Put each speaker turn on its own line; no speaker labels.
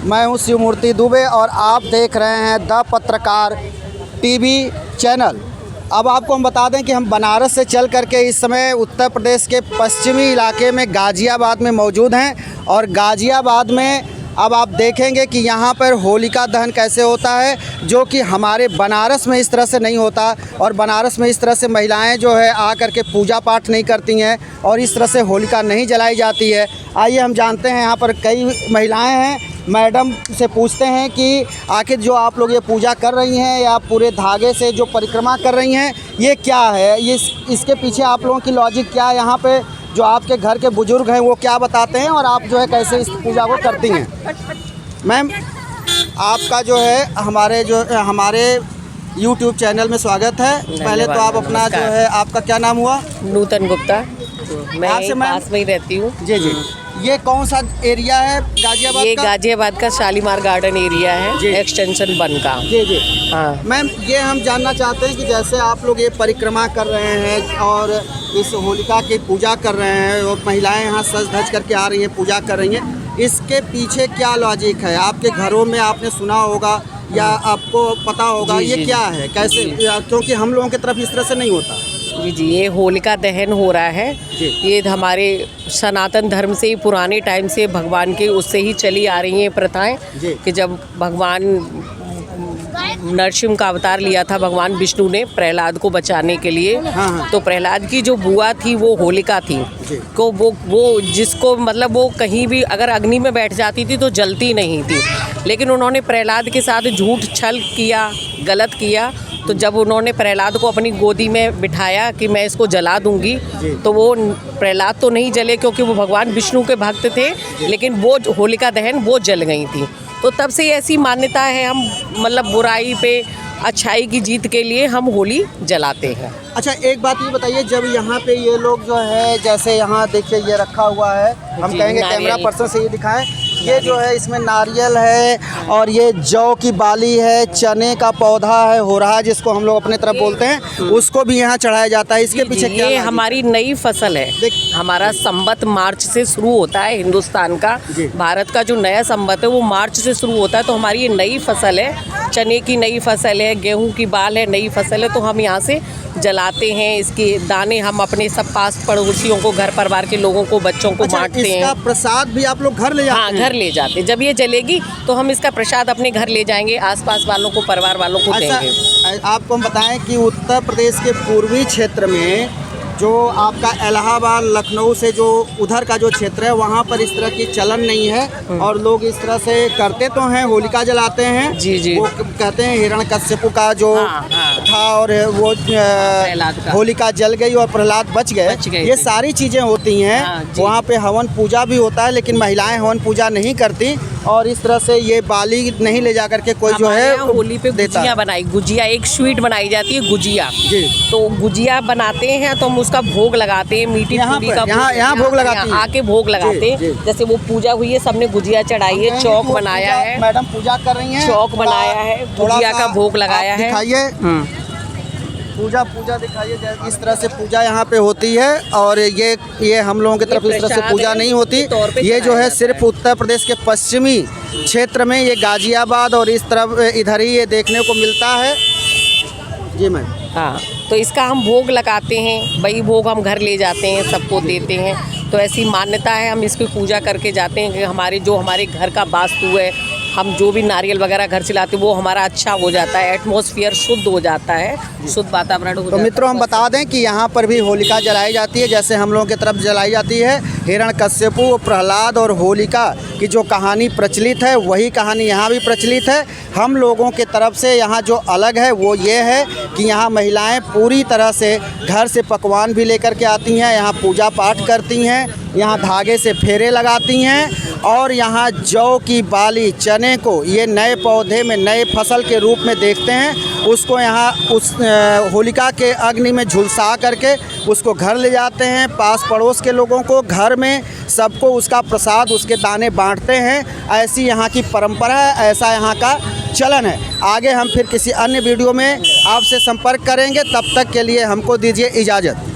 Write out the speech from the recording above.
मैं हूं शिवमूर्ति दुबे और आप देख रहे हैं द पत्रकार टीवी चैनल। अब आपको हम बता दें कि हम बनारस से चल करके इस समय उत्तर प्रदेश के पश्चिमी इलाके में गाज़ियाबाद में मौजूद हैं और गाज़ियाबाद में अब आप देखेंगे कि यहाँ पर होलिका दहन कैसे होता है, जो कि हमारे बनारस में इस तरह से नहीं होता। और बनारस में इस तरह से महिलाएं जो है आ करके पूजा पाठ नहीं करती हैं और इस तरह से होलिका नहीं जलाई जाती है। आइए हम जानते हैं, यहाँ पर कई महिलाएं हैं, मैडम से पूछते हैं कि आखिर जो आप लोग ये पूजा कर रही हैं या पूरे धागे से जो परिक्रमा कर रही हैं, ये क्या है, ये इसके पीछे आप लोगों की लॉजिक क्या है, यहाँ पे जो आपके घर के बुजुर्ग हैं वो क्या बताते हैं और आप जो है कैसे इस पूजा को करती हैं। मैम, आपका जो है हमारे YouTube चैनल में स्वागत है। पहले तो आप अपना जो है, आपका क्या नाम हुआ?
नूतन गुप्ता। मैं पास में ही रहती हूँ।
जी जी। ये कौन सा एरिया है गाज़ियाबाद का?
ये गाज़ियाबाद का शालीमार गार्डन एरिया है, एक्सटेंशन 1 का।
जी जी।
हाँ
मैम, ये हम जानना चाहते हैं कि जैसे आप लोग ये परिक्रमा कर रहे हैं और इस होलिका की पूजा कर रहे हैं और महिलाएं यहाँ सज धज करके आ रही हैं, पूजा कर रही हैं, इसके पीछे क्या लॉजिक है? आपके घरों में आपने सुना होगा या आपको पता होगा, ये क्या है, कैसे? क्योंकि हम लोगों की तरफ इस तरह से नहीं होता।
जी, ये होलिका दहन हो रहा है। ये हमारे सनातन धर्म से ही पुराने टाइम से भगवान के उससे ही चली आ रही हैं प्रथाएं कि जब भगवान नरसिंह का अवतार लिया था भगवान विष्णु ने प्रहलाद को बचाने के लिए।
हाँ।
तो प्रहलाद की जो बुआ थी वो होलिका थी, को वो जिसको मतलब वो कहीं भी अगर अग्नि में बैठ जाती थी तो जलती नहीं थी, लेकिन उन्होंने प्रहलाद के साथ झूठ छल किया, गलत किया। तो जब उन्होंने प्रहलाद को अपनी गोदी में बिठाया कि मैं इसको जला दूंगी, तो वो प्रहलाद तो नहीं जले क्योंकि वो भगवान विष्णु के भक्त थे, लेकिन वो होलिका दहन वो जल गई थी। तो तब से ऐसी मान्यता है, हम मतलब बुराई पे अच्छाई की जीत के लिए हम होली जलाते हैं।
अच्छा, एक बात ये बताइए, जब यहाँ पे ये लोग जो है, जैसे यहाँ देखिए ये रखा हुआ है, हम कहेंगे कैमरा पर्सन से ये दिखाएं, ये जो है इसमें नारियल है और ये जौ की बाली है, चने का पौधा है, होरहा जिसको हम लोग अपने तरफ बोलते हैं, उसको भी यहाँ चढ़ाया जाता है। इसके पीछे क्या?
ये हमारी नई फसल है। हमारा संवत मार्च से शुरू होता है, हिंदुस्तान का, भारत का जो नया संवत है वो मार्च से शुरू होता है। तो हमारी ये नई फसल है, चने की नई फसल है, गेहूँ की बाल है, नई फसल है। तो हम यहाँ से जलाते हैं, इसके दाने हम अपने सब पास पड़ोसियों को, घर परिवार के लोगों को, बच्चों को बांटते हैं।
इसका प्रसाद भी आप लोग घर ले जाते हैं?
हाँ, घर ले जाते हैं। जब ये जलेगी तो हम इसका प्रसाद अपने घर ले जाएंगे, आसपास वालों को, परिवार वालों को देंगे।
आपको हम बताएं कि उत्तर प्रदेश के पूर्वी क्षेत्र में जो आपका इलाहाबाद, लखनऊ से जो उधर का जो क्षेत्र है, वहाँ पर इस तरह की चलन नहीं है और लोग इस तरह से करते तो हैं, होलिका जलाते हैं।
जी। वो
कहते हैं हिरण्यकश्यप का जो था और वो होलिका जल गई और प्रहलाद बच गए। ये सारी चीज़ें होती हैं। वहाँ पे हवन पूजा भी होता है, लेकिन महिलाएं हवन पूजा नहीं करती और इस तरह से ये बाली नहीं ले जा करके कोई जो है
होली पे गुजिया बनाई, गुजिया एक स्वीट बनाई जाती है, गुजिया। तो गुजिया बनाते हैं तो हम उसका भोग लगाते हैं, मीठी पूरी का
यहाँ भोग लगाते हैं,
आके भोग लगाते हैं। जैसे वो पूजा हुई है, सबने गुजिया चढ़ाई है, चौक बनाया है,
मैडम पूजा कर रही हैं,
चौक बनाया है, गुजिया का भोग लगाया है।
पूजा दिखाइए। इस तरह से पूजा यहाँ पे होती है और ये हम लोगों की तरफ इस तरह से पूजा नहीं होती। ये जो है सिर्फ उत्तर प्रदेश के पश्चिमी क्षेत्र में, ये गाज़ियाबाद और इस तरफ इधर ही ये देखने को मिलता है। जी मैम।
हाँ, तो इसका हम भोग लगाते हैं, वही भोग हम घर ले जाते हैं, सबको देते हैं। तो ऐसी मान्यता है, हम इसकी पूजा करके जाते हैं कि हमारे घर का वास्तु है, हम जो भी नारियल वगैरह घर से लाते हैं वो हमारा अच्छा हो जाता है, एटमॉस्फेयर शुद्ध हो जाता है, शुद्ध वातावरण हो जाता है।
तो मित्रों, हम बता दें कि यहाँ पर भी होलिका जलाई जाती है, जैसे हम लोगों की तरफ जलाई जाती है। हिरण्यकश्यप, प्रहलाद और होलिका की जो कहानी प्रचलित है, वही कहानी यहाँ भी प्रचलित है। हम लोगों की तरफ से यहाँ जो अलग है वो ये है कि यहाँ महिलाएं पूरी तरह से घर से पकवान भी लेकर के आती हैं, यहाँ पूजा पाठ करती हैं, यहाँ धागे से फेरे लगाती हैं और यहाँ जौ की बाली, चने को ये नए पौधे में, नए फसल के रूप में देखते हैं, उसको यहाँ उस होलिका के अग्नि में झुलसा करके उसको घर ले जाते हैं। पास पड़ोस के लोगों को, घर में सबको उसका प्रसाद, उसके दाने बांटते हैं। ऐसी यहाँ की परंपरा है, ऐसा यहाँ का चलन है। आगे हम फिर किसी अन्य वीडियो में आपसे संपर्क करेंगे, तब तक के लिए हमको दीजिए इजाज़त।